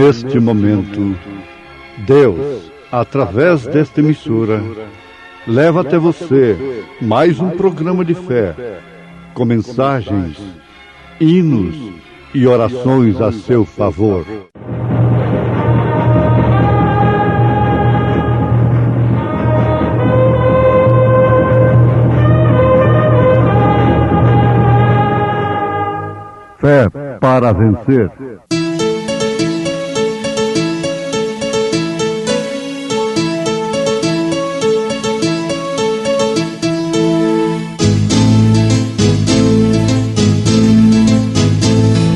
neste momento, Deus, através desta emissora, leva até você mais um programa de fé, com mensagens, hinos e orações a seu favor. Fé para vencer.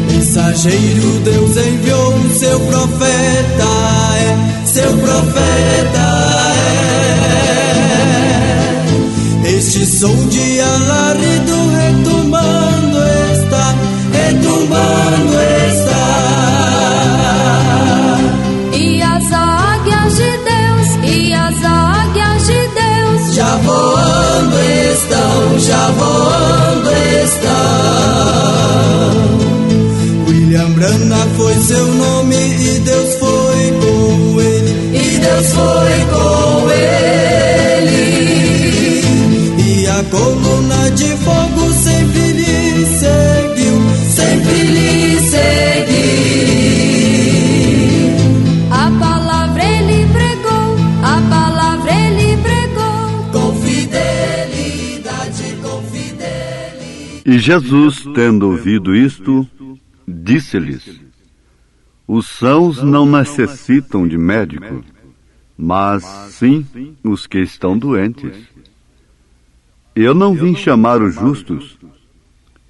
Mensageiro, Deus enviou o seu profeta, seu profeta Este som de alarido retumbando está, retumbando está. E as águias de Deus, e as águias de Deus já voando estão, já voando estão. William Branham foi seu nome e Deus foi com ele, e Deus foi com ele. E a coluna de fogo sempre lhe seguiu, sempre lhe seguiu. A palavra ele pregou, a palavra ele pregou, com fidelidade, com fidelidade. E Jesus, tendo ouvido isto, disse-lhes: os sãos não necessitam de médico, mas sim os que estão doentes. Eu não vim chamar os justos,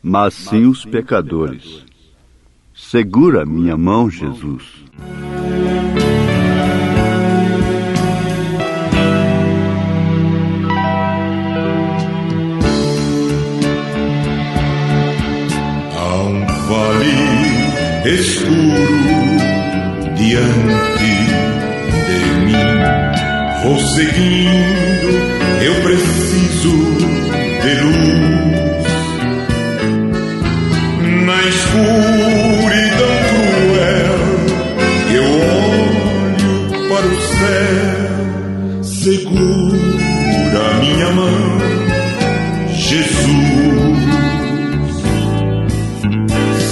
mas sim os pecadores. Segura minha mão, Jesus. Há um vale escuro diante de mim. Vou seguindo, eu preciso de luz. Na escuridão cruel, eu olho para o céu. Segura minha mão, Jesus.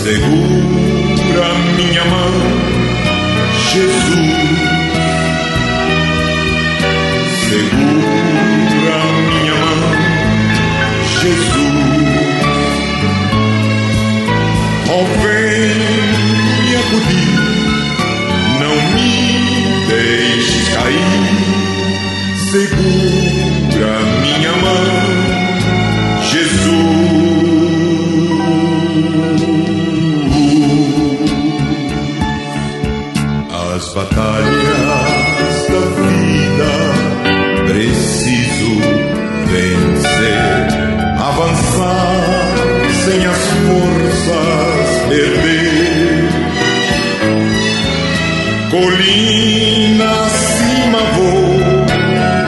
Segura minha mão, Jesus. Segura minha mão, Jesus. Oh, vem me acudir, não me deixes cair. Segura minha mão, Jesus. As batalhas da vida preciso vencer, avançar sem as forças perder. Colina acima vou,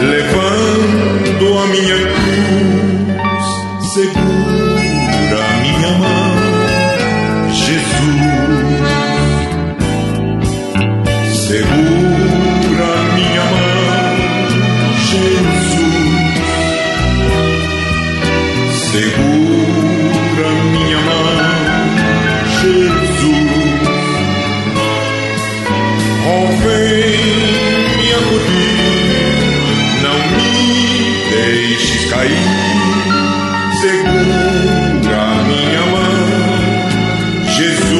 levando a minha cruz. Segura minha mão, Jesus. Segura minha mão, Jesus. Segura minha mão, Jesus. Oh, vem me acudir, não me deixes cair. Segura minha mão, Jesus.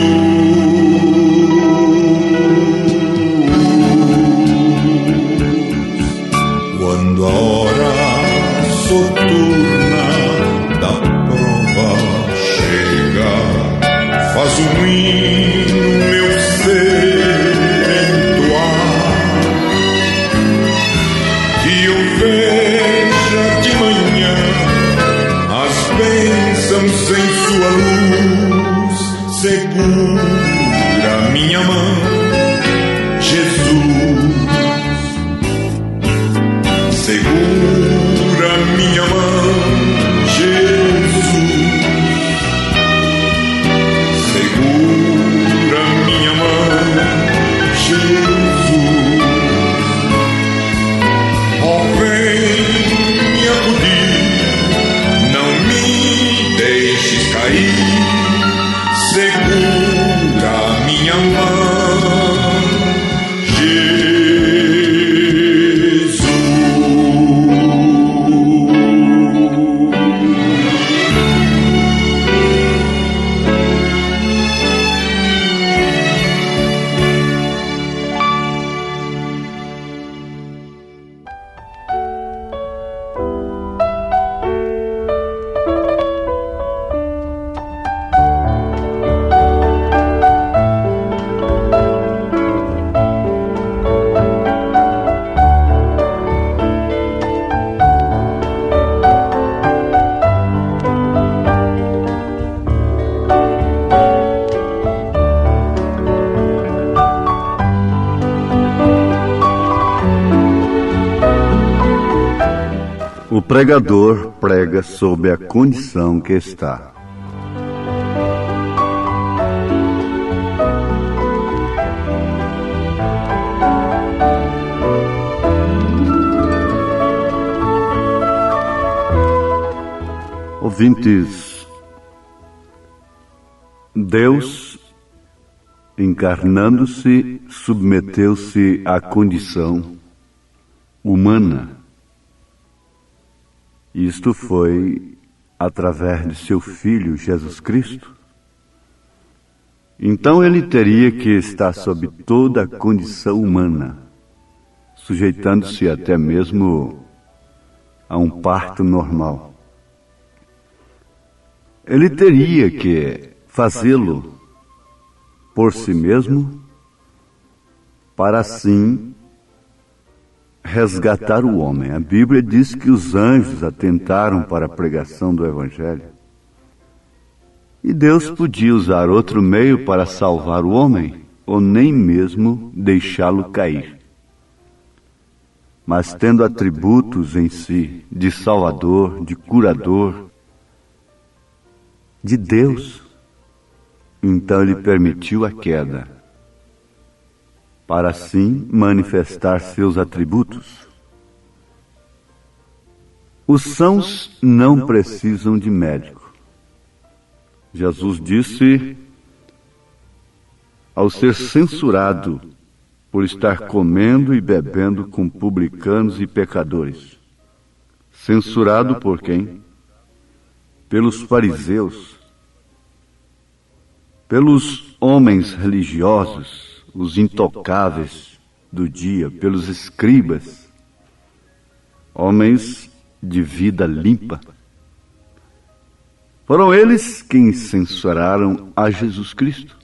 Quando a hora soturna da prova chega, faz um hino meu ser entoar, que eu veja de manhã as bênçãos em sua luz. Segura minha mão, Jesus. Segura minha mão, Jesus. Segura minha mão, Jesus. O pregador prega sob a condição que está. Ouvintes, Deus, encarnando-se, submeteu-se à condição humana. Isto foi através de seu Filho, Jesus Cristo. Então ele teria que estar sob toda a condição humana, sujeitando-se até mesmo a um parto normal. Ele teria que fazê-lo por si mesmo, para assim resgatar o homem. A Bíblia diz que os anjos atentaram para a pregação do Evangelho. E Deus podia usar outro meio para salvar o homem, ou nem mesmo deixá-lo cair. Mas tendo atributos em si de Salvador, de curador, de Deus, então ele permitiu a queda, para assim manifestar seus atributos. Os sãos não precisam de médico. Jesus disse, ao ser censurado por estar comendo e bebendo com publicanos e pecadores. Censurado por quem? Pelos fariseus, pelos homens religiosos, os intocáveis do dia, pelos escribas, homens de vida limpa. Foram eles quem censuraram a Jesus Cristo.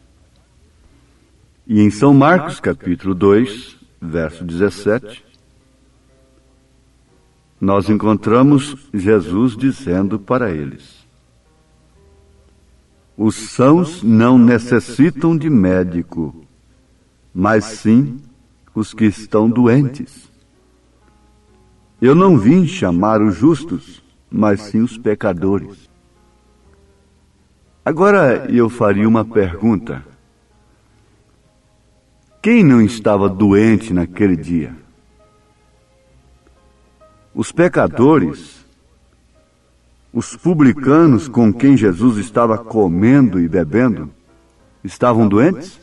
E em São Marcos, capítulo 2, verso 17, nós encontramos Jesus dizendo para eles: os sãos não necessitam de médico, mas sim os que estão doentes. Eu não vim chamar os justos, mas sim os pecadores. Agora eu faria uma pergunta. Quem não estava doente naquele dia? Os pecadores, os publicanos com quem Jesus estava comendo e bebendo, estavam doentes?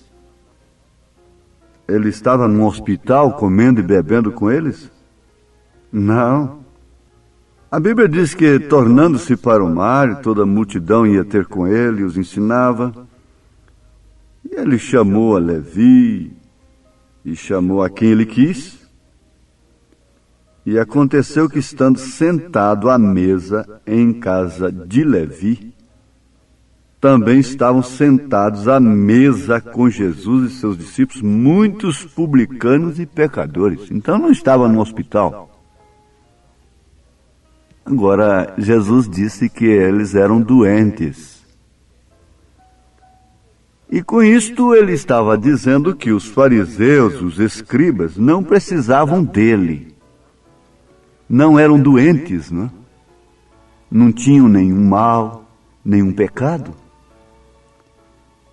Ele estava num hospital comendo e bebendo com eles? Não. A Bíblia diz que, tornando-se para o mar, toda a multidão ia ter com ele, os ensinava. E ele chamou a Levi, e chamou a quem ele quis. E aconteceu que, estando sentado à mesa em casa de Levi, também estavam sentados à mesa com Jesus e seus discípulos muitos publicanos e pecadores. Então não estava no hospital. Agora, Jesus disse que eles eram doentes. E com isto ele estava dizendo que os fariseus, os escribas, não precisavam dele. Não eram doentes, não? Não tinham nenhum mal, nenhum pecado.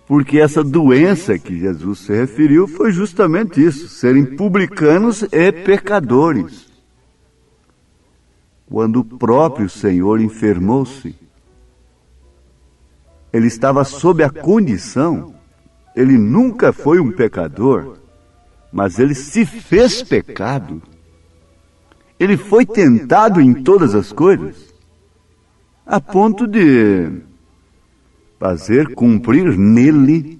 Porque essa doença que Jesus se referiu foi justamente isso, serem publicanos e pecadores. Quando o próprio Senhor enfermou-se, ele estava sob a condição, ele nunca foi um pecador, mas ele se fez pecado. Ele foi tentado em todas as coisas, a ponto de fazer cumprir nele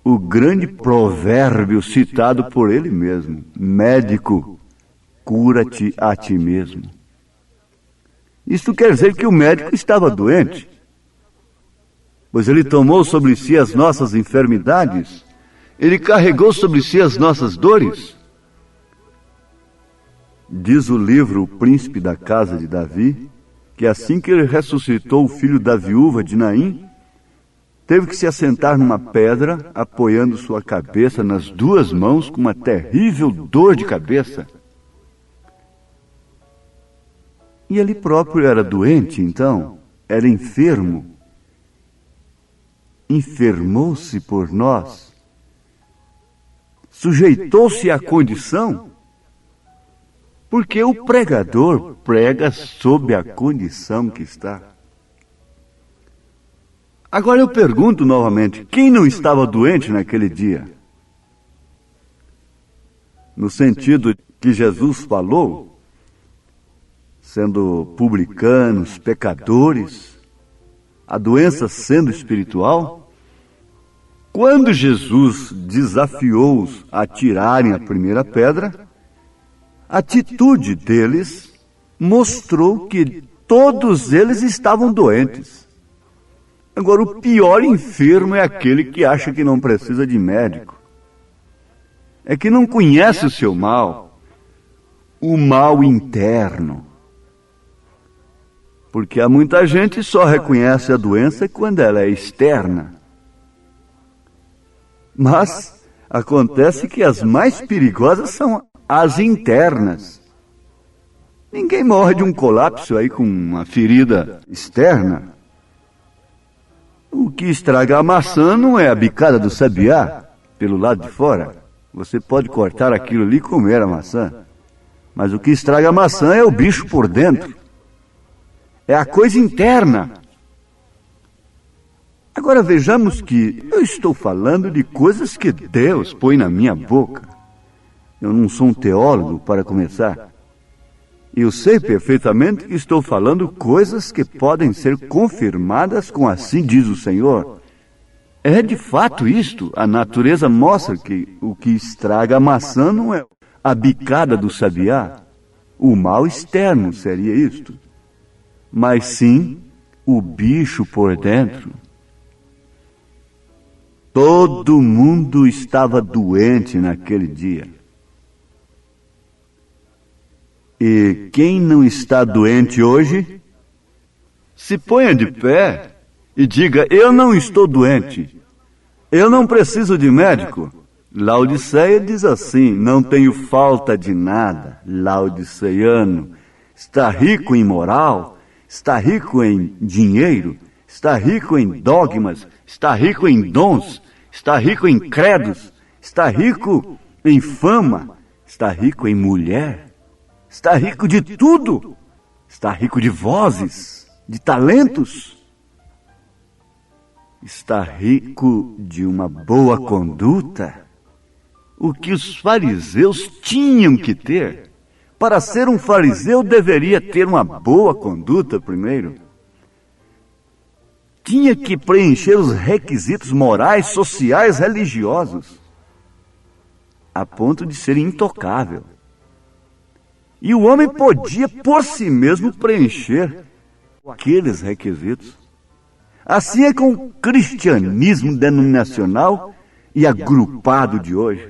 o grande provérbio citado por ele mesmo: médico, cura-te a ti mesmo. Isto quer dizer que o médico estava doente, pois ele tomou sobre si as nossas enfermidades, ele carregou sobre si as nossas dores. Diz o livro O Príncipe da Casa de Davi, que assim que ele ressuscitou o filho da viúva de Naim, teve que se assentar numa pedra, apoiando sua cabeça nas duas mãos, com uma terrível dor de cabeça. E ele próprio era doente, então, era enfermo. Enfermou-se por nós. Sujeitou-se à condição, porque o pregador prega sob a condição que está. Agora eu pergunto novamente, quem não estava doente naquele dia? No sentido que Jesus falou, sendo publicanos, pecadores, a doença sendo espiritual. Quando Jesus desafiou-os a tirarem a primeira pedra, a atitude deles mostrou que todos eles estavam doentes. Agora, o pior enfermo é aquele que acha que não precisa de médico. É que não conhece o seu mal, o mal interno. Porque há muita gente que só reconhece a doença quando ela é externa. Mas acontece que as mais perigosas são as internas. Ninguém morre de um colapso aí com uma ferida externa. O que estraga a maçã não é a bicada do sabiá pelo lado de fora. Você pode cortar aquilo ali e comer a maçã. Mas o que estraga a maçã é o bicho por dentro. É a coisa interna. Agora vejamos que eu estou falando de coisas que Deus põe na minha boca. Eu não sou um teólogo, para começar. Eu sei perfeitamente que estou falando coisas que podem ser confirmadas com assim diz o Senhor. É de fato isto. A natureza mostra que o que estraga a maçã não é a bicada do sabiá. O mal externo seria isto. Mas sim o bicho por dentro. Todo mundo estava doente naquele dia. E quem não está doente hoje, se ponha de pé e diga, eu não estou doente, eu não preciso de médico. Laodiceia diz assim, não tenho falta de nada. Laodiceiano está rico em moral, está rico em dinheiro, está rico em dogmas, está rico em dons, está rico em credos, está rico em fama, está rico em mulher. Está rico de tudo. Está rico de vozes, de talentos. Está rico de uma boa conduta. O que os fariseus tinham que ter. Para ser um fariseu, deveria ter uma boa conduta primeiro. Tinha que preencher os requisitos morais, sociais, religiosos, a ponto de ser intocável. E o homem podia, por si mesmo, preencher aqueles requisitos. Assim é com o cristianismo denominacional e agrupado de hoje.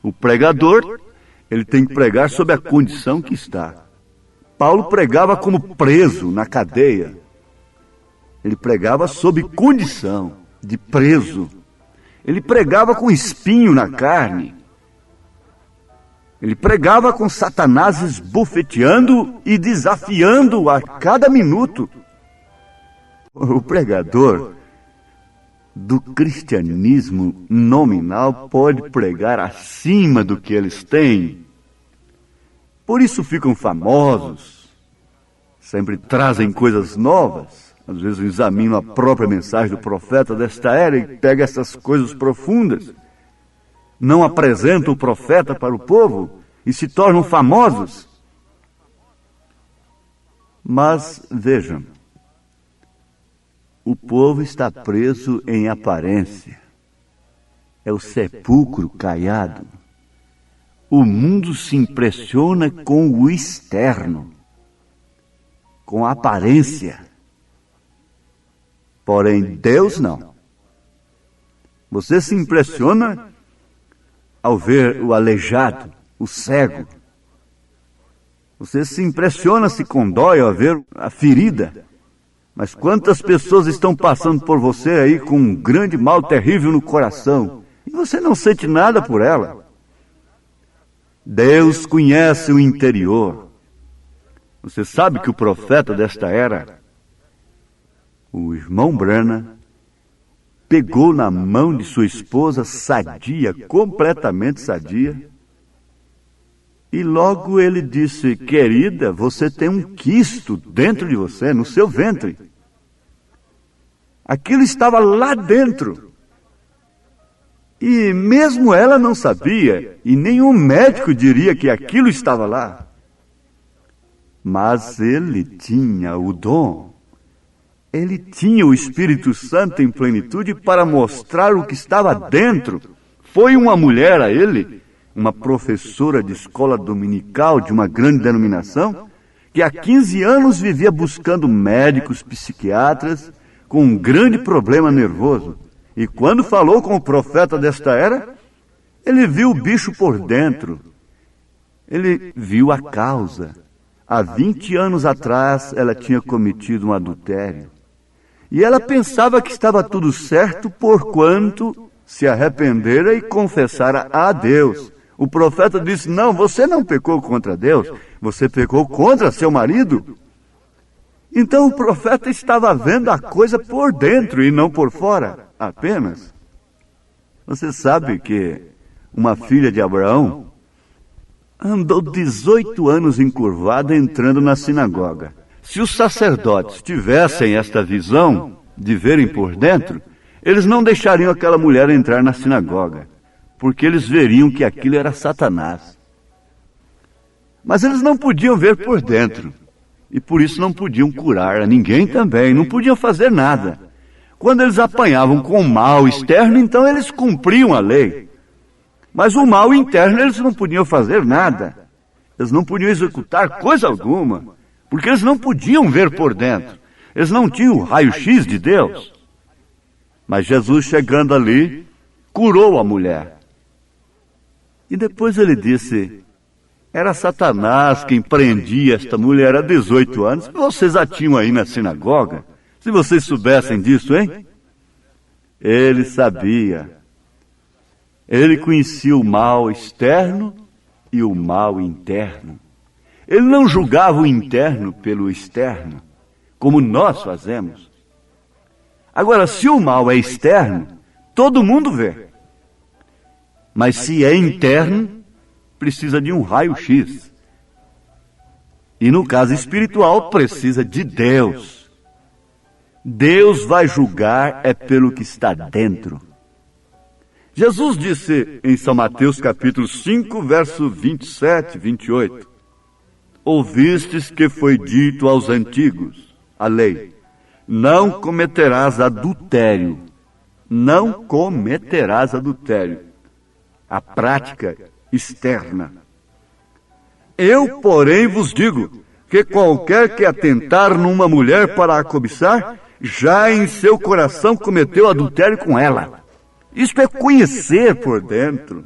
O pregador, ele tem que pregar sob a condição que está. Paulo pregava como preso na cadeia. Ele pregava sob condição de preso. Ele pregava com espinho na carne. Ele pregava com Satanás esbofeteando e desafiando a cada minuto. O pregador do cristianismo nominal pode pregar acima do que eles têm. Por isso ficam famosos. Sempre trazem coisas novas. Às vezes eu examino a própria mensagem do profeta desta era e pego essas coisas profundas. Não apresentam o profeta para o povo e se tornam famosos. Mas, vejam, o povo está preso em aparência. É o sepulcro caiado. O mundo se impressiona com o externo, com a aparência. Porém, Deus não. Você se impressiona ao ver o aleijado, o cego. Você se impressiona, se condói ao ver a ferida. Mas quantas pessoas estão passando por você aí com um grande mal terrível no coração e você não sente nada por ela? Deus conhece o interior. Você sabe que o profeta desta era, o irmão Branham, pegou na mão de sua esposa, sadia, completamente sadia, e logo ele disse: querida, você tem um quisto dentro de você, no seu ventre. Aquilo estava lá dentro. E mesmo ela não sabia, e nenhum médico diria que aquilo estava lá. Mas ele tinha o dom. Ele tinha o Espírito Santo em plenitude para mostrar o que estava dentro. Foi uma mulher a ele, uma professora de escola dominical de uma grande denominação, que há 15 anos vivia buscando médicos, psiquiatras, com um grande problema nervoso. E quando falou com o profeta desta era, ele viu o bicho por dentro. Ele viu a causa. Há 20 anos atrás, ela tinha cometido um adultério. E ela pensava que estava tudo certo porquanto se arrependera e confessara a Deus. O profeta disse: não, você não pecou contra Deus, você pecou contra seu marido. Então o profeta estava vendo a coisa por dentro e não por fora apenas. Você sabe que uma filha de Abraão andou 18 anos encurvada entrando na sinagoga. Se os sacerdotes tivessem esta visão de verem por dentro, eles não deixariam aquela mulher entrar na sinagoga, porque eles veriam que aquilo era Satanás. Mas eles não podiam ver por dentro, e por isso não podiam curar a ninguém também, não podiam fazer nada. Quando eles apanhavam com o mal externo, então eles cumpriam a lei. Mas o mal interno eles não podiam fazer nada. Eles não podiam executar coisa alguma, porque eles não podiam ver por dentro. Eles não tinham o raio-x de Deus. Mas Jesus, chegando ali, curou a mulher. E depois ele disse: era Satanás quem prendia esta mulher há 18 anos. Vocês a tinham aí na sinagoga. Se vocês soubessem disso, hein? Ele sabia. Ele conhecia o mal externo e o mal interno. Ele não julgava o interno pelo externo, como nós fazemos. Agora, se o mal é externo, todo mundo vê. Mas se é interno, precisa de um raio-x. E no caso espiritual, precisa de Deus. Deus vai julgar é pelo que está dentro. Jesus disse em São Mateus capítulo 5, verso 27, 28. Ouvistes que foi dito aos antigos, a lei: não cometerás adultério. Não cometerás adultério. A prática externa. Eu, porém, vos digo que qualquer que atentar numa mulher para a cobiçar, já em seu coração cometeu adultério com ela. Isto é conhecer por dentro.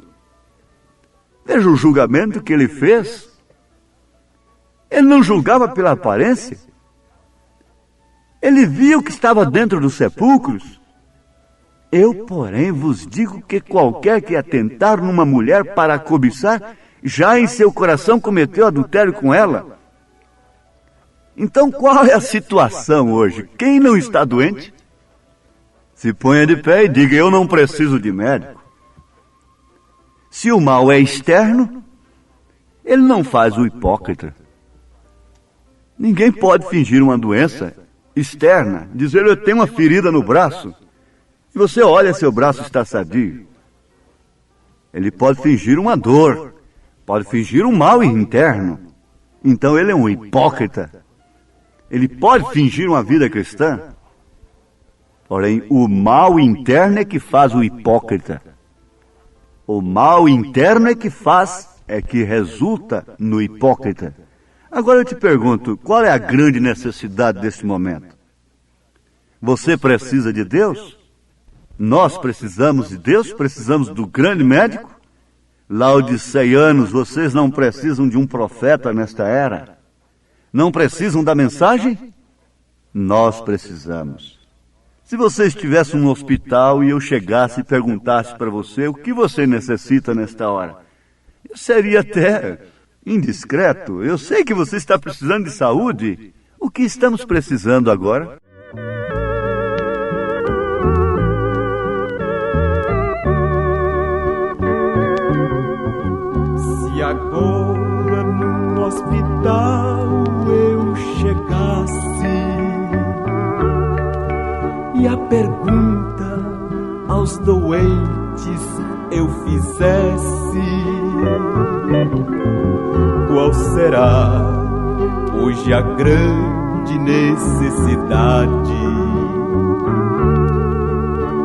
Veja o julgamento que ele fez. Ele não julgava pela aparência. Ele via o que estava dentro dos sepulcros. Eu, porém, vos digo que qualquer que atentar numa mulher para a cobiçar, já em seu coração cometeu adultério com ela. Então, qual é a situação hoje? Quem não está doente? Se ponha de pé e diga: eu não preciso de médico. Se o mal é externo, ele não faz o hipócrita. Ninguém pode fingir uma doença externa, dizer: eu tenho uma ferida no braço. E você olha, seu braço está sadio. Ele pode fingir uma dor, pode fingir um mal interno. Então ele é um hipócrita. Ele pode fingir uma vida cristã. Porém, o mal interno é que faz o hipócrita. O mal interno é que resulta no hipócrita. Agora eu te pergunto, qual é a grande necessidade desse momento? Você precisa de Deus? Nós precisamos de Deus? Precisamos do grande médico? Laodiceanos, vocês não precisam de um profeta nesta era? Não precisam da mensagem? Nós precisamos. Se você estivesse num hospital e eu chegasse e perguntasse para você o que você necessita nesta hora, eu seria até Indiscreto? Eu sei que você está precisando de saúde. O que estamos precisando agora? Se agora no hospital eu chegasse e a pergunta aos doentes eu fizesse: qual será hoje a grande necessidade?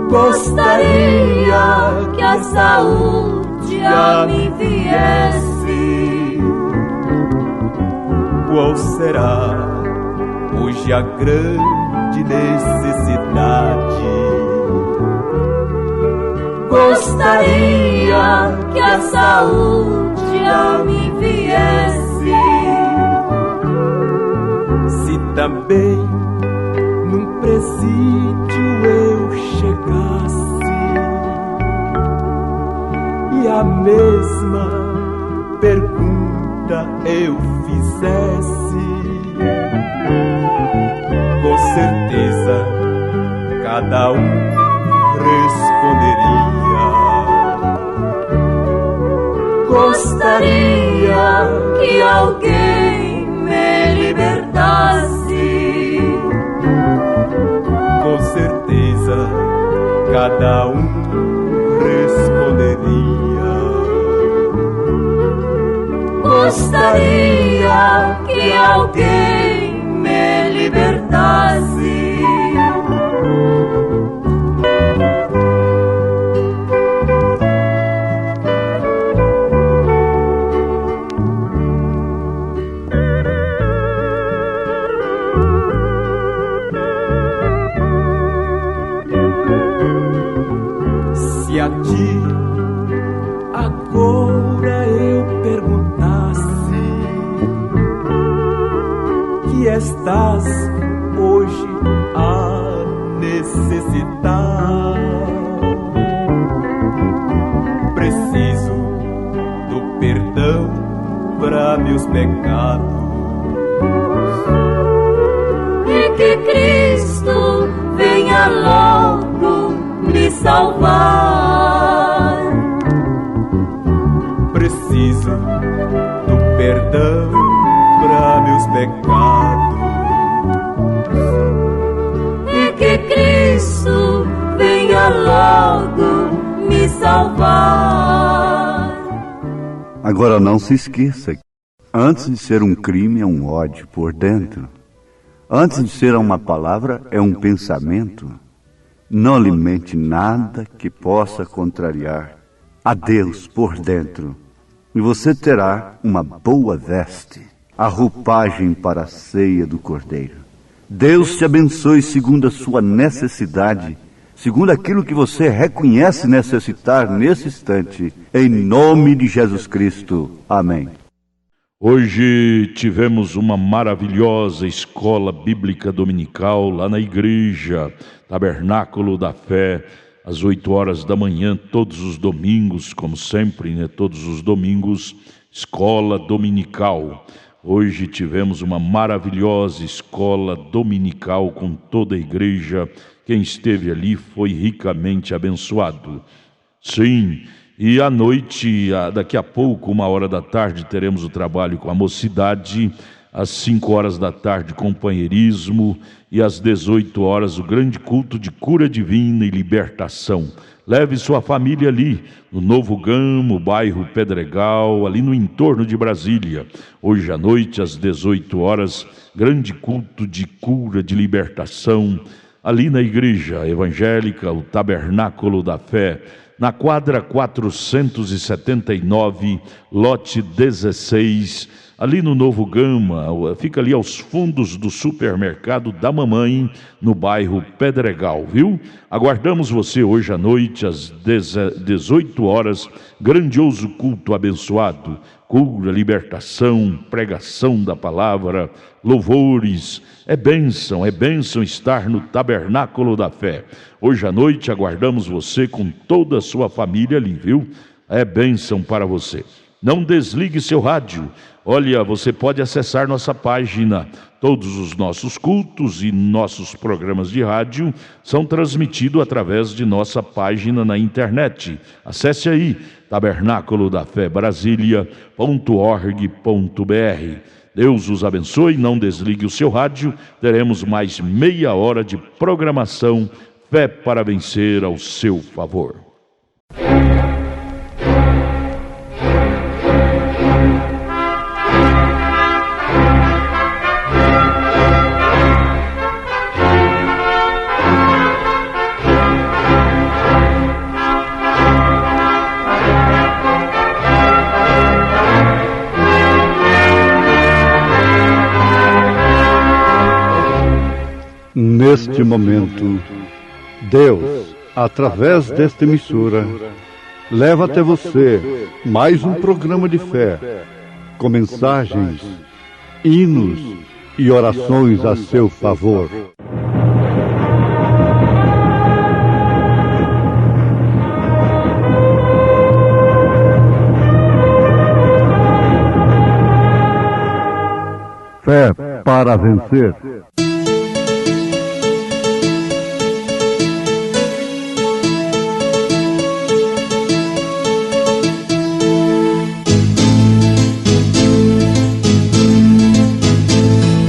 Gostaria que a saúde a mim viesse. Qual será hoje a grande necessidade? Gostaria que a saúde a mim viesse. Se também num presídio eu chegasse e a mesma pergunta eu fizesse, com certeza cada um responderia: gostaria que alguém me libertasse. Com certeza cada um responderia: gostaria que alguém me libertasse. Se a ti agora eu perguntasse que estás hoje a necessitar, preciso do perdão para meus pecados E que Cristo venha logo me salvar. preciso do perdão para meus pecados E que Cristo venha logo me salvar. Agora não se esqueça, antes de ser um crime é um ódio por dentro. Antes de ser uma palavra é um pensamento. Não alimente nada que possa contrariar a Deus por dentro. E você terá uma boa veste, a roupagem para a ceia do Cordeiro. Deus te abençoe segundo a sua necessidade, segundo aquilo que você reconhece necessitar nesse instante. Em nome de Jesus Cristo. Amém. Hoje tivemos uma maravilhosa escola bíblica dominical lá na igreja Tabernáculo da Fé, às 8 horas da manhã, todos os domingos, como sempre, né? Todos os domingos, escola dominical. Hoje tivemos uma maravilhosa escola dominical com toda a igreja. Quem esteve ali foi ricamente abençoado. Sim. E à noite, daqui a pouco, 1h da tarde, teremos o trabalho com a mocidade. Às 5 horas da tarde, companheirismo. E às 18 horas, o grande culto de cura divina e libertação. Leve sua família ali, no Novo Gamo, bairro Pedregal, ali no entorno de Brasília. Hoje à noite, às 18 horas, grande culto de cura, de libertação, ali na igreja evangélica, o Tabernáculo da Fé, na quadra 479, lote 16, ali no Novo Gama, fica ali aos fundos do supermercado da mamãe, no bairro Pedregal, viu? Aguardamos você hoje à noite, às 18 horas, grandioso culto abençoado, cura, libertação, pregação da palavra, louvores. É bênção estar no Tabernáculo da Fé. Hoje à noite aguardamos você com toda a sua família ali, viu? É bênção para você. Não desligue seu rádio. Olha, você pode acessar nossa página. Todos os nossos cultos e nossos programas de rádio são transmitidos através de nossa página na internet. Acesse aí, tabernacolodaFéBrasilia.org.br. Deus os abençoe, não desligue o seu rádio. Teremos mais meia hora de programação Fé para Vencer ao seu favor. Neste momento, Deus, através desta emissora, leva até você mais um programa de fé, com mensagens, hinos e orações a seu favor. Fé para vencer.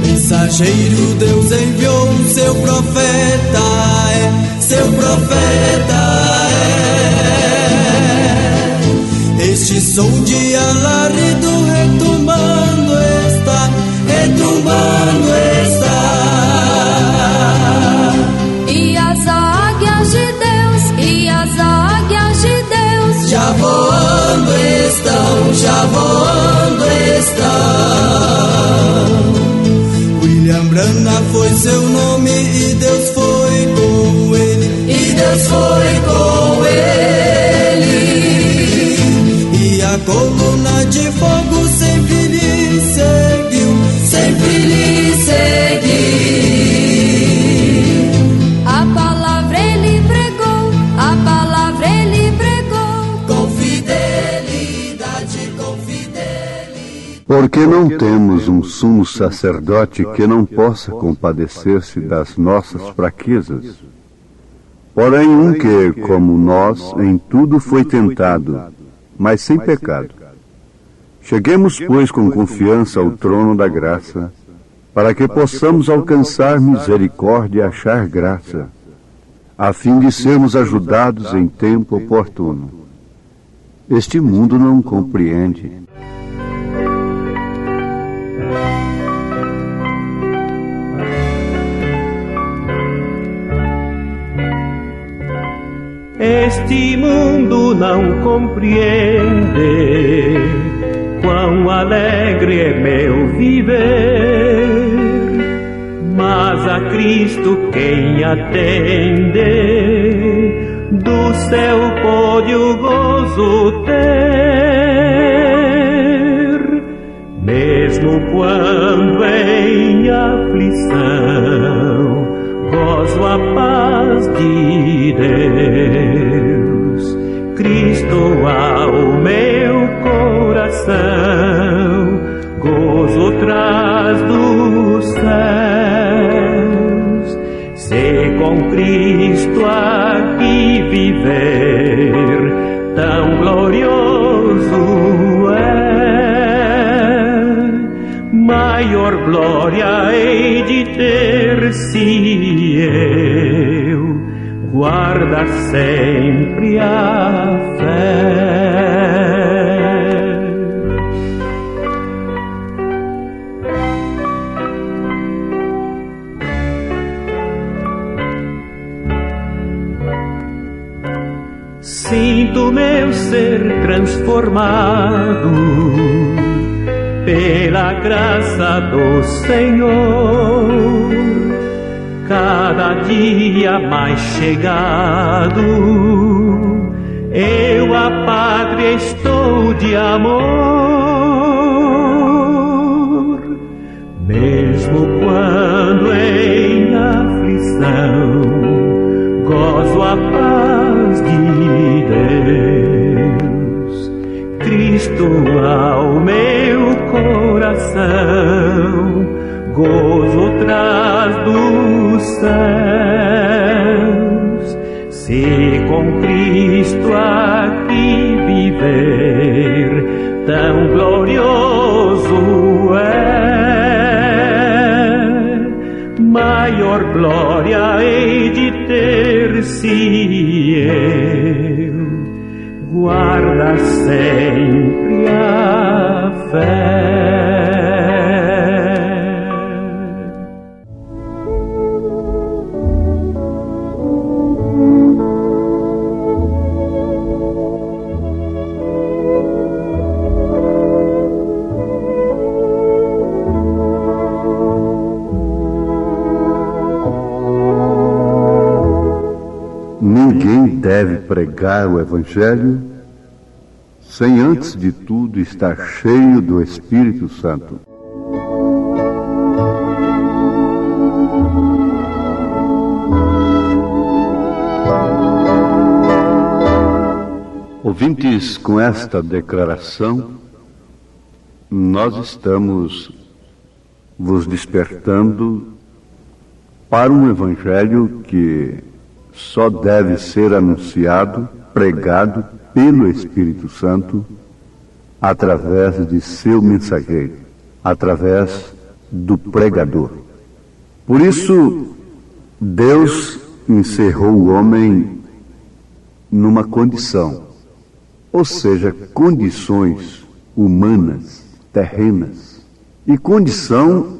Mensageiro, Deus enviou o seu profeta, seu profeta Este som de alarido retumbando está, retumbando está. E as águias de Deus, e as águias de Deus já voando estão, já voando estão. William Branham foi seu nome e Deus foi com ele, e Deus foi com ele. E a coluna de fogo sempre lhe seguiu, sempre lhe seguiu. A palavra ele pregou, a palavra ele pregou Com fidelidade, com fidelidade. Porque não temos um sumo sacerdote que não possa compadecer-se das nossas fraquezas, porém um que, como nós, em tudo foi tentado, mas sem pecado. Cheguemos, pois, com confiança ao trono da graça, para que possamos alcançar misericórdia e achar graça, a fim de sermos ajudados em tempo oportuno. Este mundo não compreende. Este mundo não compreende quão alegre é meu viver, mas a Cristo quem atende, do céu pode o gozo ter, mesmo quando em aflição gozo a paz de Deus. Cristo ao meu coração gozo traz dos céus. Se com Cristo aqui viver, tão glorioso é, maior glória hei de ter se eu guarda sempre a fé. Sinto meu ser transformado pela graça do Senhor, cada dia mais chegado, eu a pátria estou de amor, mesmo quando em aflição gozo a paz de Deus. Cristo ao meu coração salvação, gozo traz dos céus. Se com Cristo aqui viver, tão glorioso é, maior glória hei de ter se eu guarda sempre a fé. Ninguém deve pregar o Evangelho sem antes de tudo estar cheio do Espírito Santo. Ouvintes, com esta declaração, nós estamos vos despertando para um Evangelho que só deve ser anunciado, pregado pelo Espírito Santo através de seu mensageiro, através do pregador. Por isso, Deus encerrou o homem numa condição, ou seja, condições humanas, terrenas. E condição,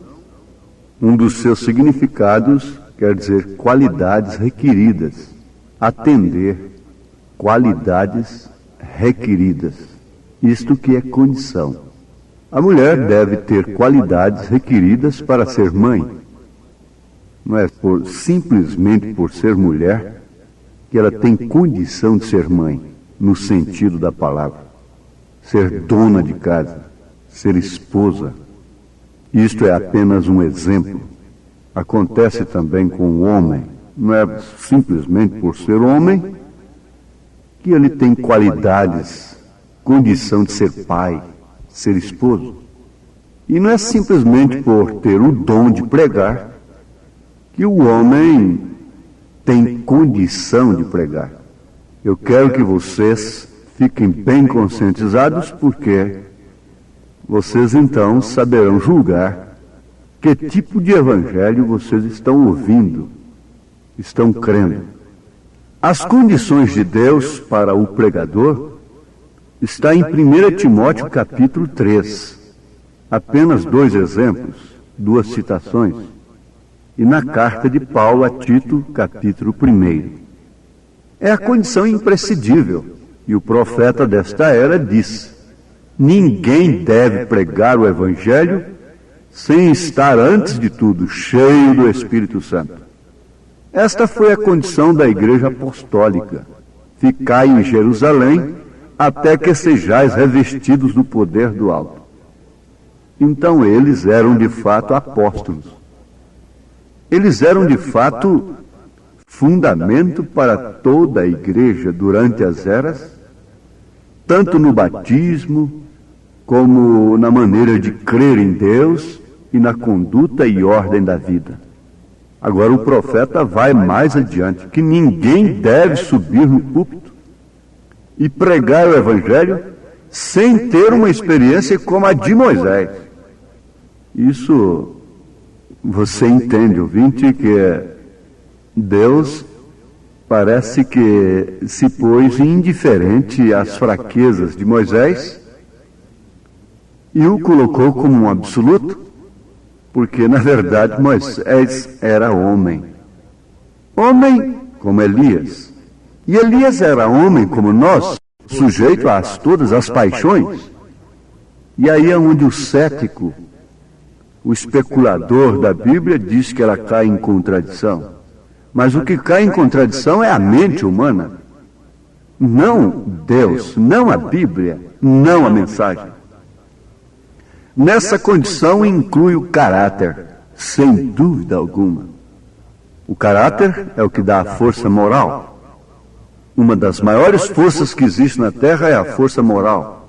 um dos seus significados, quer dizer qualidades requeridas, atender qualidades requeridas. Isto que é condição. A mulher deve ter qualidades requeridas para ser mãe. Não é simplesmente por ser mulher que ela tem condição de ser mãe, no sentido da palavra. Ser dona de casa, ser esposa. Isto é apenas um exemplo. Acontece também com o homem. Não é simplesmente por ser homem que ele tem qualidades, condição de ser pai, ser esposo. E não é simplesmente por ter o dom de pregar que o homem tem condição de pregar. Eu quero que vocês fiquem bem conscientizados, porque vocês então saberão julgar que tipo de evangelho vocês estão ouvindo, estão crendo. As condições de Deus para o pregador está em 1 Timóteo capítulo 3. Apenas 2 exemplos, 2 citações. E na carta de Paulo a Tito, capítulo 1. É a condição imprescindível. E o profeta desta era diz: ninguém deve pregar o evangelho sem estar, antes de tudo, cheio do Espírito Santo. Esta foi a condição da igreja apostólica. Ficai em Jerusalém até que sejais revestidos do poder do alto. Então eles eram de fato apóstolos. Eles eram de fato fundamento para toda a igreja durante as eras, tanto no batismo, como na maneira de crer em Deus e na conduta e ordem da vida. Agora o profeta vai mais adiante, que ninguém deve subir no púlpito e pregar o evangelho sem ter uma experiência como a de Moisés. Isso você entende, ouvinte, que Deus parece que se pôs indiferente às fraquezas de Moisés e o colocou como um absoluto, porque na verdade Moisés era homem. Homem como Elias. E Elias era homem como nós, sujeito a todas as paixões. E aí é onde o cético, o especulador da Bíblia, diz que ela cai em contradição. Mas o que cai em contradição é a mente humana. Não Deus, não a Bíblia, não a mensagem. Nessa condição inclui o caráter, sem dúvida alguma. O caráter é o que dá a força moral. Uma das maiores forças que existe na Terra é a força moral.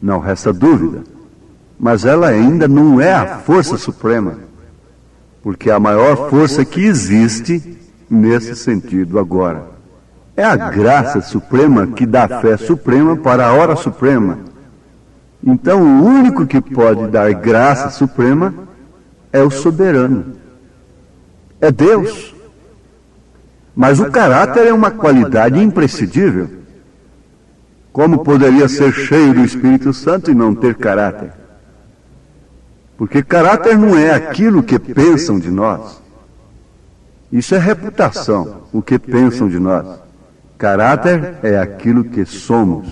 Não resta dúvida. mas ela ainda não é a força suprema, porque a maior força que existe nesse sentido agora é a graça suprema que dá fé suprema para a hora suprema. Então, o único que pode dar graça suprema é o soberano, é Deus. Mas o caráter é uma qualidade imprescindível. Como poderia ser cheio do Espírito Santo e não ter caráter? Porque caráter não é aquilo que pensam de nós. Isso é reputação, o que pensam de nós. Caráter é aquilo que somos.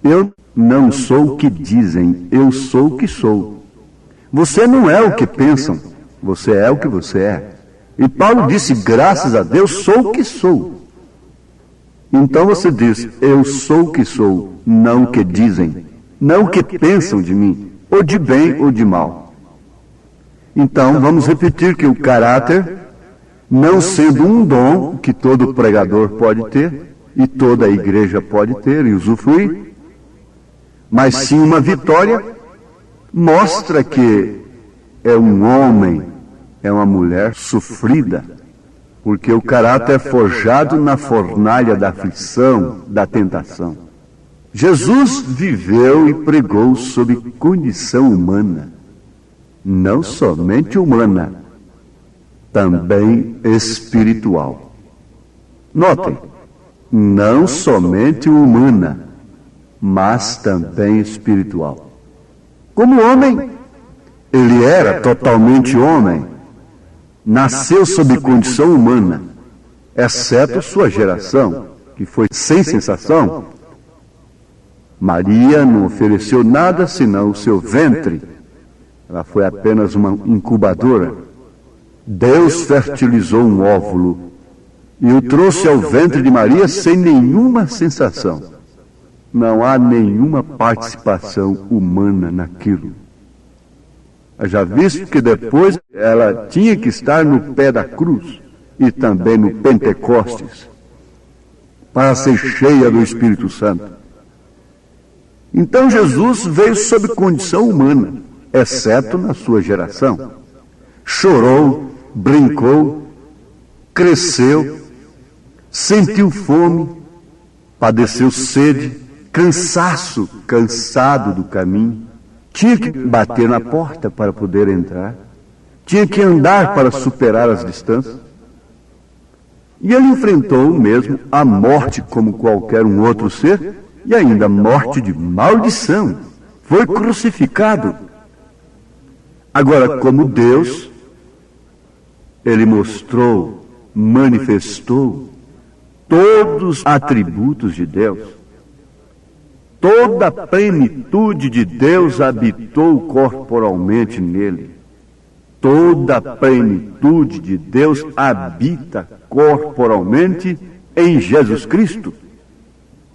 Eu não sou o que dizem, eu sou o que sou. Você não é o que pensam, você é o que você é. E Paulo disse, graças a Deus, sou o que sou. Então você diz, eu sou o que sou, não o que dizem, não o que pensam de mim, ou de bem ou de mal. Então vamos repetir que o caráter, não sendo um dom que todo pregador pode ter, e toda a igreja pode ter e usufruir, mas sim uma vitória, mostra que é um homem, é uma mulher sofrida, porque o caráter é forjado na fornalha da aflição, da tentação. Jesus viveu e pregou sob condição humana, não somente humana, também espiritual. Notem, não somente humana, mas também espiritual. Como homem, ele era totalmente homem, nasceu sob condição humana, exceto sua geração, que foi sem sensação. Maria não ofereceu nada senão o seu ventre. Ela foi apenas uma incubadora. Deus fertilizou um óvulo e o trouxe ao ventre de Maria sem nenhuma sensação. Não há nenhuma participação humana naquilo. Já visto que depois ela tinha que estar no pé da cruz e também no Pentecostes para ser cheia do Espírito Santo. Então Jesus veio sob condição humana, exceto na sua geração. Chorou, brincou, cresceu, sentiu fome, padeceu sede, cansaço, cansado do caminho, tinha que bater na porta para poder entrar, tinha que andar para superar as distâncias. E ele enfrentou mesmo a morte como qualquer um outro ser, e ainda a morte de maldição. Foi crucificado. Agora, como Deus, ele mostrou, manifestou todos os atributos de Deus. Toda a plenitude de Deus habitou corporalmente nele. Toda a plenitude de Deus habita corporalmente em Jesus Cristo.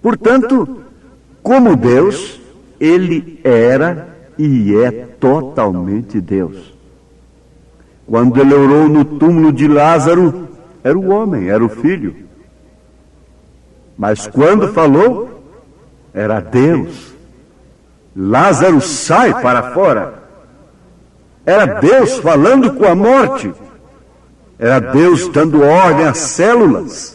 Portanto, como Deus, ele era e é totalmente Deus. Quando ele orou no túmulo de Lázaro, era o homem, era o filho. Mas quando falou, era Deus. Lázaro, sai para fora. Era Deus falando com a morte. Era Deus dando ordem às células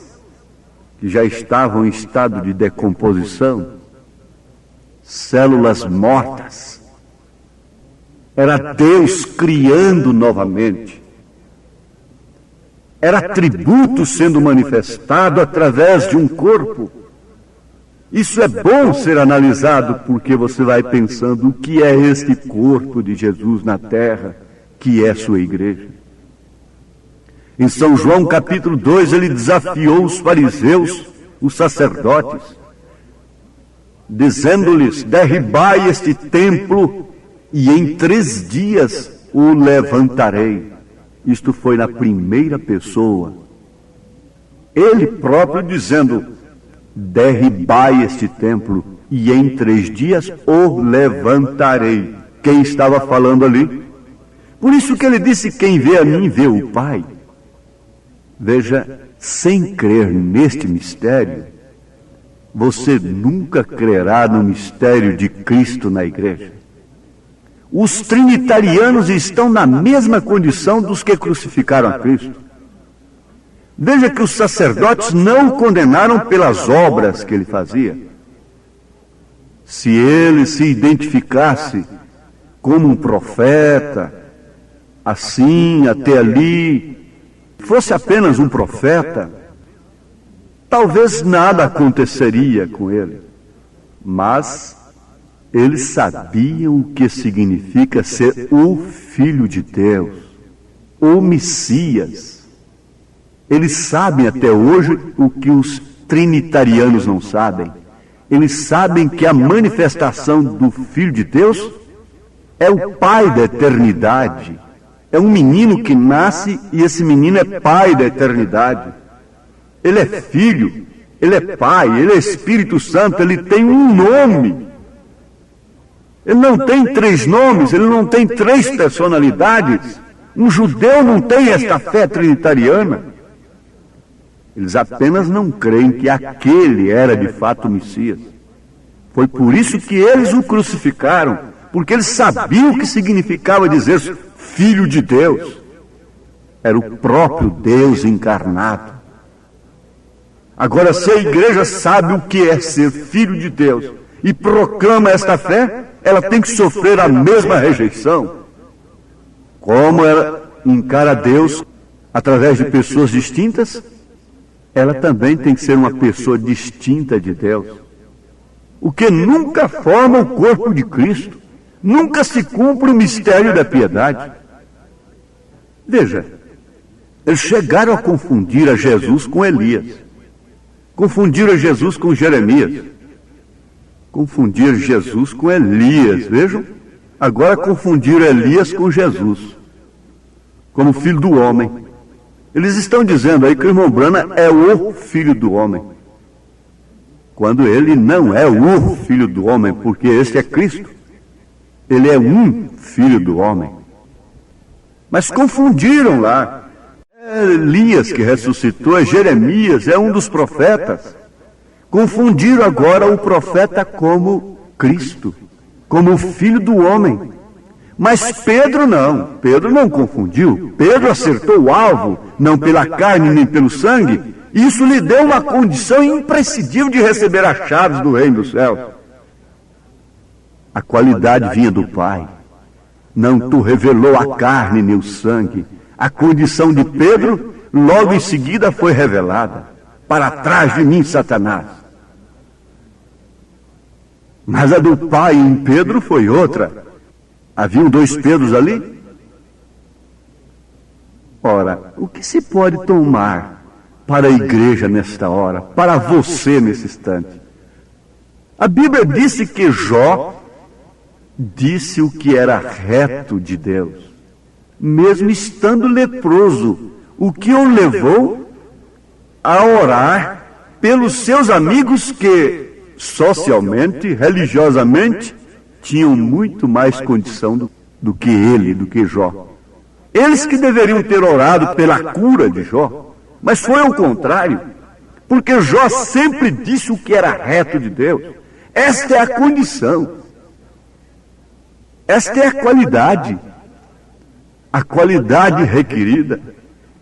que já estavam em estado de decomposição, células mortas. Era Deus criando novamente. Era atributo sendo manifestado através de um corpo. Isso é bom ser analisado, porque você vai pensando o que é este corpo de Jesus na terra, que é sua igreja. Em São João capítulo 2, ele desafiou os fariseus, os sacerdotes, dizendo-lhes: derribai este templo e em 3 dias o levantarei. Isto foi na primeira pessoa. Ele próprio dizendo: derribai este templo e em 3 dias o levantarei. Quem estava falando ali? Por isso que ele disse: quem vê a mim vê o Pai. Veja, sem crer neste mistério, você nunca crerá no mistério de Cristo na igreja. Os trinitarianos estão na mesma condição dos que crucificaram a Cristo. Veja que os sacerdotes não o condenaram pelas obras que ele fazia. Se ele se identificasse como um profeta, assim, até ali, fosse apenas um profeta, talvez nada aconteceria com ele. Mas eles sabiam o que significa ser o Filho de Deus, o Messias. Eles sabem até hoje o que os trinitarianos não sabem. Eles sabem que a manifestação do Filho de Deus é o Pai da eternidade. É um menino que nasce e esse menino é Pai da eternidade. Ele é Filho, Ele é Pai, Ele é Espírito Santo, Ele tem um nome. Ele não tem 3 nomes, Ele não tem 3 personalidades. Um judeu não tem esta fé trinitariana. Eles apenas não creem que aquele era de fato o Messias. Foi por isso que eles o crucificaram, porque eles sabiam o que significava dizer Filho de Deus. Era o próprio Deus encarnado. Agora, se a igreja sabe o que é ser Filho de Deus e proclama esta fé, ela tem que sofrer a mesma rejeição. Como ela encara Deus através de pessoas distintas, ela também tem que ser uma pessoa distinta de Deus. O que nunca forma o corpo de Cristo, nunca se cumpre o mistério da piedade. Veja, eles chegaram a confundir a Jesus com Elias, confundiram a Jesus com Jeremias, confundiram Jesus com Elias, vejam? Agora confundiram Elias com Jesus, como filho do homem. Eles estão dizendo aí que o irmão Branham é o filho do homem, quando ele não é o filho do homem, porque este é Cristo. Ele é um filho do homem. Mas confundiram lá. É Elias que ressuscitou, é Jeremias, é um dos profetas. Confundiram agora o profeta como Cristo, como o filho do homem. Mas Pedro não confundiu. Pedro acertou o alvo, não pela carne nem pelo sangue. Isso lhe deu uma condição imprescindível de receber as chaves do reino dos céus. A qualidade vinha do Pai. Não tu revelou a carne nem o sangue. A condição de Pedro, logo em seguida, foi revelada. Para trás de mim, Satanás. Mas a do Pai em Pedro foi outra. Haviam 2 Pedros ali? Ora, o que se pode tomar para a igreja nesta hora, para você nesse instante? A Bíblia disse que Jó disse o que era reto de Deus, mesmo estando leproso, o que o levou a orar pelos seus amigos que, socialmente, religiosamente, tinham muito mais condição do que ele, do que Jó. Eles que deveriam ter orado pela cura de Jó, mas foi ao contrário, porque Jó sempre disse o que era reto de Deus. Esta é a condição, esta é a qualidade. A qualidade requerida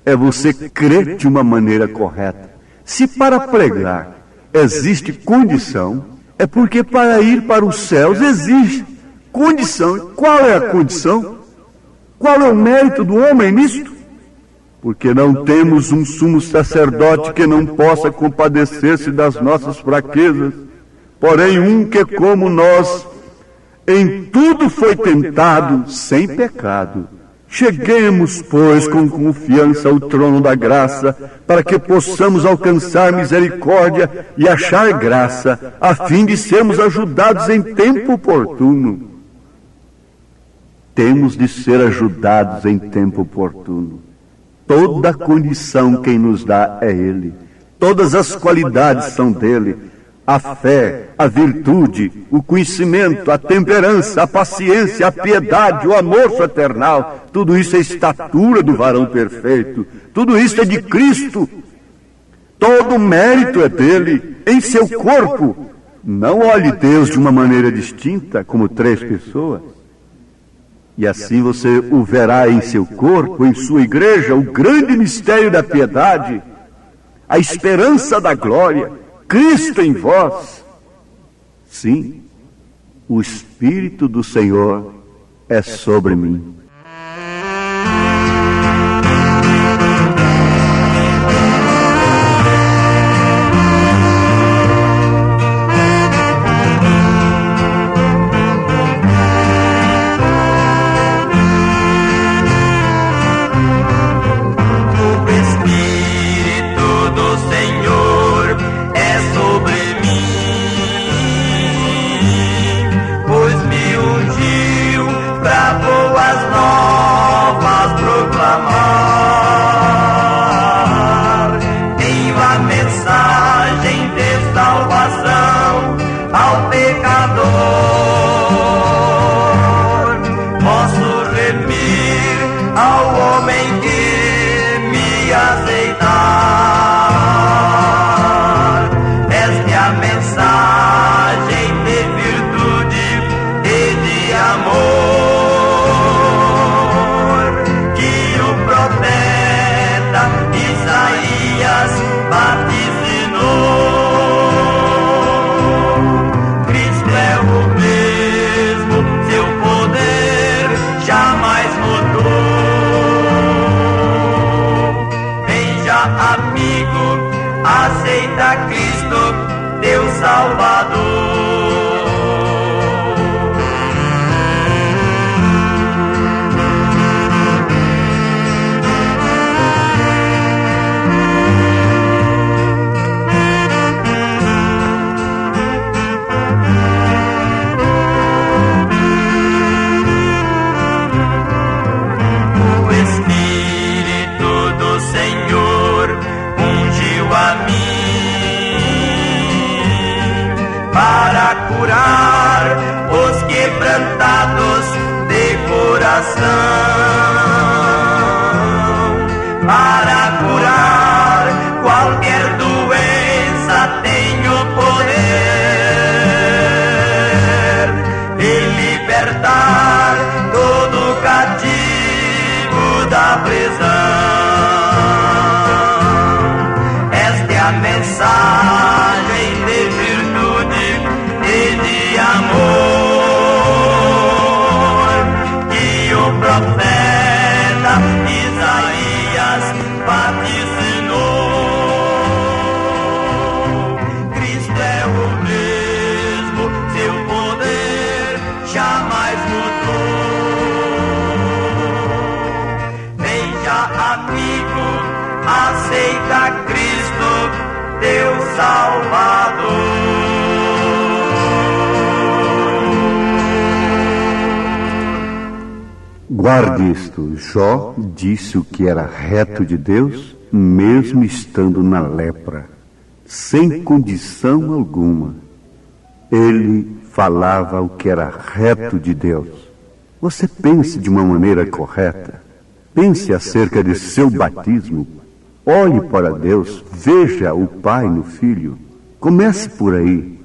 é você crer de uma maneira correta. Se para pregar existe condição, é porque para ir para os céus exige condição. Qual é a condição? Qual é o mérito do homem nisto? Porque não temos um sumo sacerdote que não possa compadecer-se das nossas fraquezas, porém um que, como nós, em tudo foi tentado sem pecado. Cheguemos, pois, com confiança ao trono da graça, para que possamos alcançar misericórdia e achar graça, a fim de sermos ajudados em tempo oportuno. Temos de ser ajudados em tempo oportuno. Toda condição quem nos dá é Ele. Todas as qualidades são dele. A fé, a virtude, o conhecimento, a temperança, a paciência, a piedade, o amor fraternal, tudo isso é estatura do varão perfeito, tudo isso é de Cristo. Todo o mérito é dele, em seu corpo. Não olhe Deus de uma maneira distinta, como 3 pessoas. E assim você o verá em seu corpo, em sua igreja, o grande mistério da piedade, a esperança da glória, Cristo em vós. Sim, o Espírito do Senhor é sobre mim. Guarde isto, Jó disse o que era reto de Deus, mesmo estando na lepra, sem condição alguma. Ele falava o que era reto de Deus. Você pense de uma maneira correta. Pense acerca de seu batismo. Olhe para Deus, veja o Pai no Filho. Comece por aí.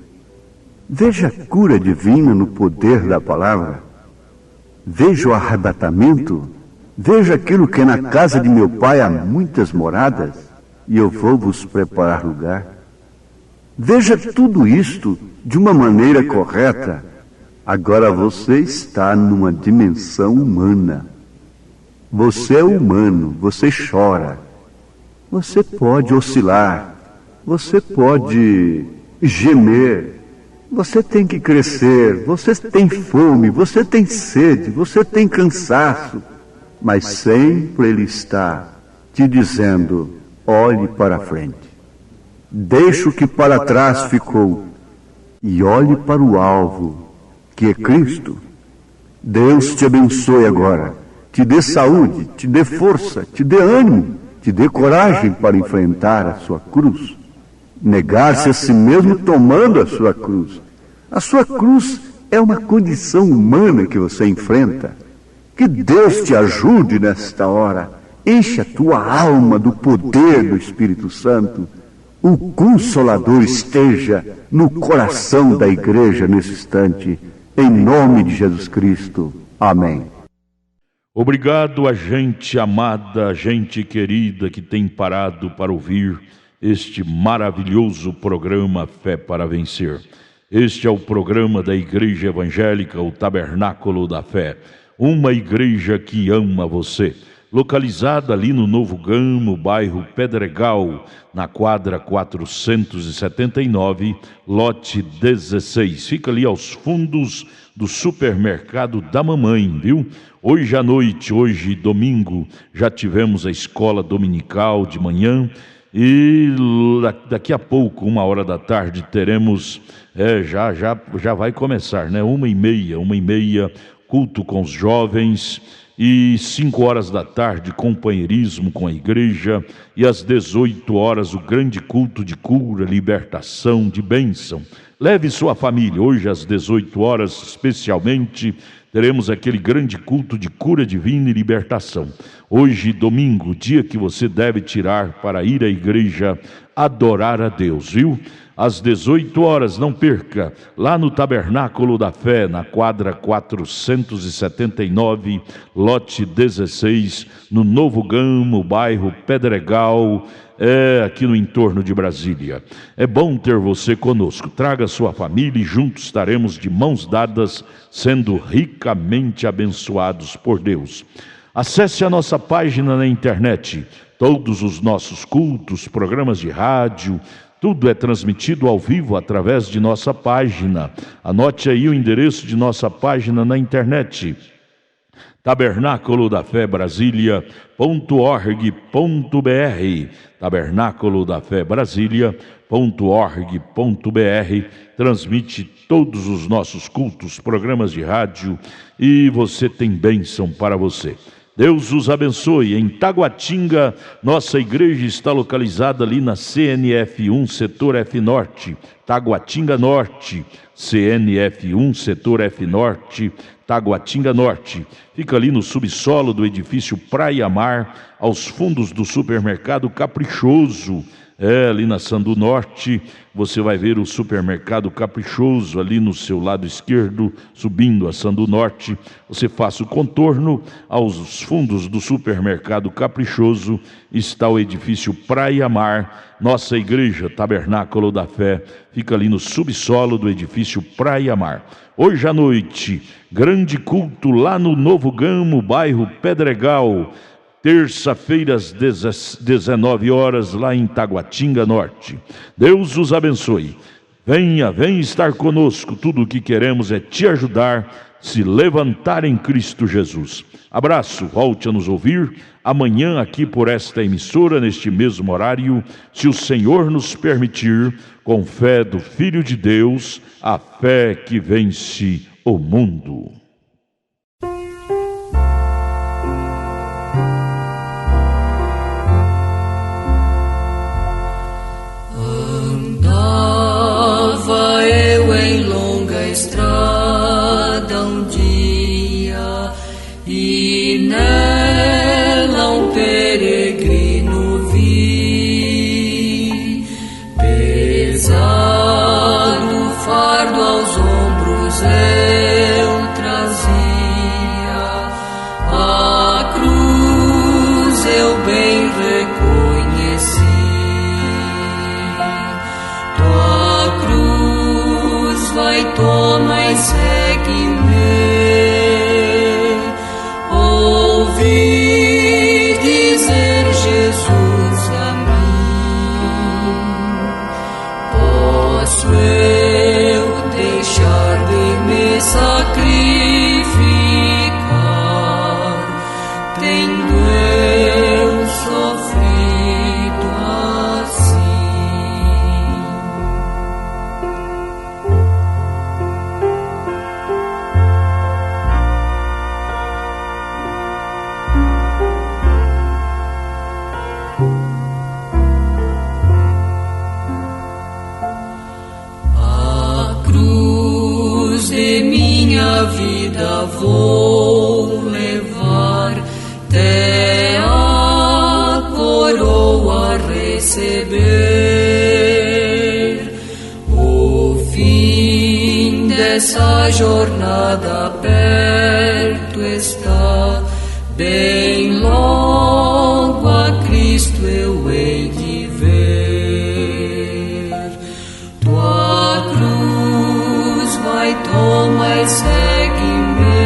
Veja a cura divina no poder da palavra. Veja o arrebatamento, veja aquilo que na casa de meu pai há muitas moradas, e eu vou vos preparar lugar. Veja tudo isto de uma maneira correta. Agora você está numa dimensão humana. Você é humano, você chora. Você pode oscilar, você pode gemer. Você tem que crescer, você tem fome, você tem sede, você tem cansaço, mas sempre Ele está te dizendo, olhe para frente. Deixe o que para trás ficou e olhe para o alvo, que é Cristo. Deus te abençoe agora, te dê saúde, te dê força, te dê ânimo, te dê coragem para enfrentar a sua cruz. Negar-se a si mesmo tomando a sua cruz. A sua cruz é uma condição humana que você enfrenta. Que Deus te ajude nesta hora. Enche a tua alma do poder do Espírito Santo. O Consolador esteja no coração da igreja nesse instante. Em nome de Jesus Cristo. Amém. Obrigado a gente amada, a gente querida que tem parado para ouvir este maravilhoso programa Fé para Vencer. Este é o programa da Igreja Evangélica, o Tabernáculo da Fé, uma igreja que ama você. Localizada ali no Novo Gamo, bairro Pedregal, na quadra 479, lote 16. Fica ali aos fundos do supermercado da mamãe, viu? Hoje à noite, hoje domingo, já tivemos a escola dominical de manhã e daqui a pouco, 1h da tarde, teremos, já vai começar, né? 1h30, culto com os jovens. E 5h da tarde, companheirismo com a igreja, e às 18h o grande culto de cura, libertação, de bênção. Leve sua família. Hoje às 18h especialmente teremos aquele grande culto de cura divina e libertação. Hoje, domingo, dia que você deve tirar para ir à igreja adorar a Deus, viu? Às 18h, não perca, lá no Tabernáculo da Fé, na quadra 479, lote 16, no Novo Gamo, bairro Pedregal, aqui no entorno de Brasília. É bom ter você conosco. Traga sua família e juntos estaremos de mãos dadas, sendo ricamente abençoados por Deus. Acesse a nossa página na internet. Todos os nossos cultos, programas de rádio, tudo é transmitido ao vivo através de nossa página. Anote aí o endereço de nossa página na internet: Tabernáculo da Fé Brasília.org.br. Tabernáculo da Fé Brasília.org.br. Transmite todos os nossos cultos, programas de rádio, e você tem bênção para você. Deus os abençoe. Em Taguatinga, nossa igreja está localizada ali na CNF1, setor F Norte, Taguatinga Norte, CNF1, setor F Norte, Taguatinga Norte. Fica ali no subsolo do edifício Praia Mar, aos fundos do supermercado Caprichoso. Ali na Sandu Norte, você vai ver o supermercado Caprichoso ali no seu lado esquerdo, subindo a Sandu Norte. Você faça o contorno, aos fundos do supermercado Caprichoso está o edifício Praia Mar. Nossa igreja Tabernáculo da Fé fica ali no subsolo do edifício Praia Mar. Hoje à noite, grande culto lá no Novo Gamo, bairro Pedregal. Terça-feira às 19h, lá em Taguatinga Norte. Deus os abençoe. Venha estar conosco. Tudo o que queremos é te ajudar, se levantar em Cristo Jesus. Abraço, volte a nos ouvir amanhã aqui por esta emissora, neste mesmo horário, se o Senhor nos permitir, com fé do Filho de Deus, a fé que vence o mundo. Eu em longa estrada um dia, e nela um peregrino vi, pesado fardo aos ombros eu trazia, a cruz eu bem reconheci. Vai, toma e segue-me. Ouvi dizer Jesus a mim: posso eu deixar de me sacrificar, tendo eu sofrido assim? Minha vida vou levar, até a coroa receber. O fim dessa jornada perto está, bem logo a Cristo eu hei de ver. Tua cruz vai, toma e segue-me.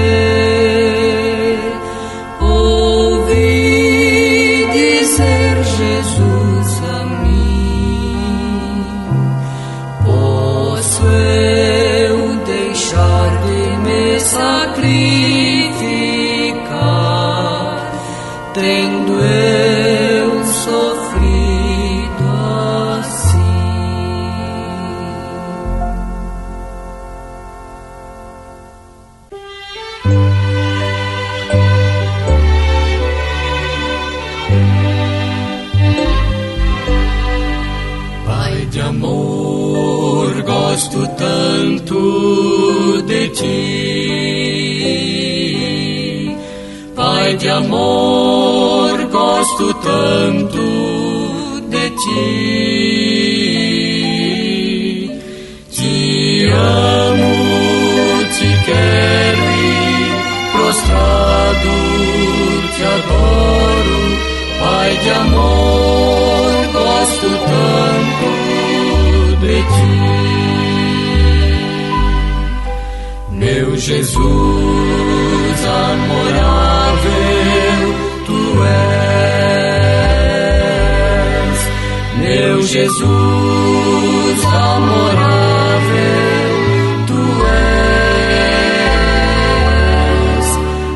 Ouvi dizer Jesus a mim: posso eu deixar de me sacrificar, tendo eu sofrido assim. Pai de amor, gosto tanto de ti. Pai de amor, gosto tanto de ti. Te amo, te quero e prostrado te adoro. Pai de amor, gosto tanto de ti. Meu Jesus amorável, tu és. Meu Jesus amorável, tu és.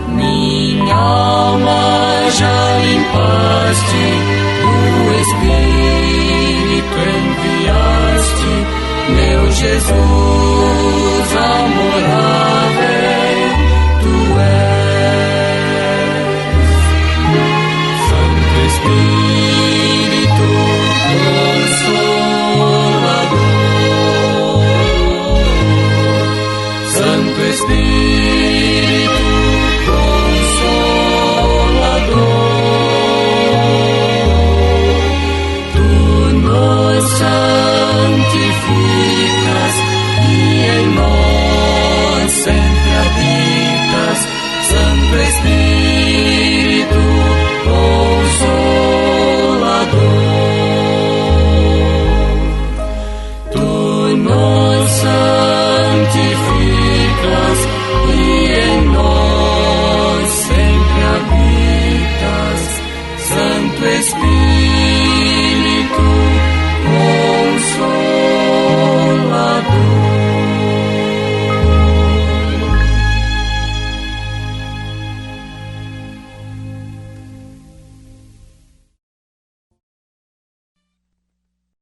Minha alma já limpaste, o Espírito enviaste. Meu Jesus amorável,